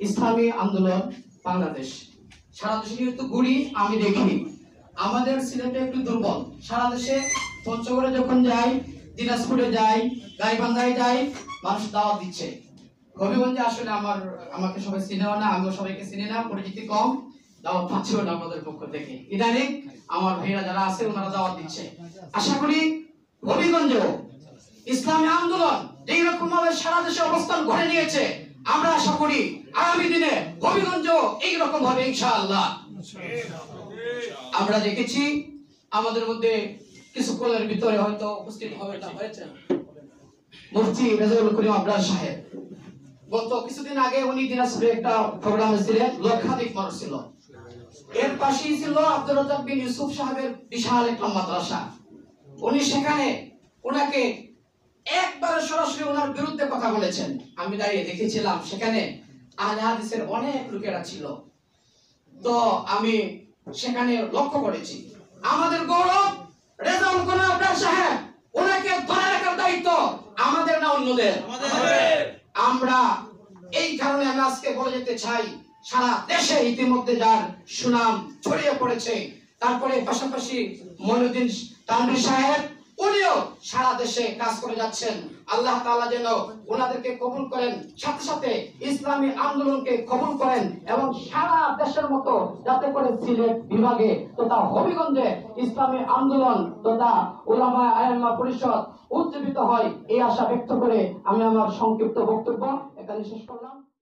ইসলামী আন্দোলন বাংলাদেশ। সারা দেশে যেহেতু ঘুরি আমি দেখি আমাদের সিলেটে একটু দুর্বল। সারা দেশে পঞ্চগড়ে যখন যাই, দিনাজপুরে যাই, গাইবান্ধায় যাই, মানুষ দাওয়াত দিচ্ছে। হবিগঞ্জে আসলে আমাকে সবাই চিনেও না, আমিও সবাইকে চিনি না, পরিচিতি কম, দাওয়াত পাচ্ছেও না আমাদের পক্ষ থেকে। ইদানিং আমার ভাইরা যারা আছে ওনারা দাওয়াত দিচ্ছে। আশা করি হবিগঞ্জেও ইসলামী আন্দোলন যেই রকম ভাবে সারা দেশে অবস্থান করে নিয়েছে, আমরা আশা করি আগামী দিনে হবিগঞ্জ এইরকম হবে ইনশাআল্লাহ। আমরা দেখেছি আমাদের মধ্যে কিছুক্ষণের ভিতরে হয়তো উপস্থিত হবে না হয়েছে মুফতি রেজাউল করিম আবরার সাহেব। গত কিছুদিন আগে উনি দিনাজপুরে একটা প্রোগ্রামে ছিলেন, লক্ষাধিক মানুষ ছিল। এর পাশেই ছিল আব্দুর রাজ্জাক বিন ইউসুফ সাহেবের বিশাল একটা মাদ্রাসা। উনি সেখানে ওনাকে একবার সরাসরি ওনার বিরুদ্ধে কথা বলেছেন। আমি দাঁড়িয়ে দেখেছিলাম, সেখানে আহলে হাদিসের অনেক লোকেরা ছিল। তো আমি সেখানে লক্ষ্য করেছি আমাদের গৌরব রেজাউল করিম আবরার সাহেব, ওনাকে ধরে রাখার দায়িত্ব আমাদের না অন্যদের? আমরা এই কারণে আমি আজকে বলে যেতে চাই, সারা দেশে ইতিমধ্যে যার সুনাম ছড়িয়ে পড়েছে, তারপরে পাশাপাশি মঈনুদ্দিন তানভীর সাহেব, উনিও সারা দেশে কাজ করে যাচ্ছেন। আল্লাহ তাআলা যেন ওনাদেরকে কবুল করেন, সাথে সাথে ইসলামী আন্দোলনকে কবুল করেন এবং সারা দেশের মতো যাতে করে সিলেট বিভাগে তথা হবিগঞ্জে ইসলামী আন্দোলন তথা উলামা আইম্মা পরিষদ উজ্জীবিত হয়, এই আশা ব্যক্ত করে আমি আমার সংক্ষিপ্ত বক্তব্য এখানে শেষ করলাম।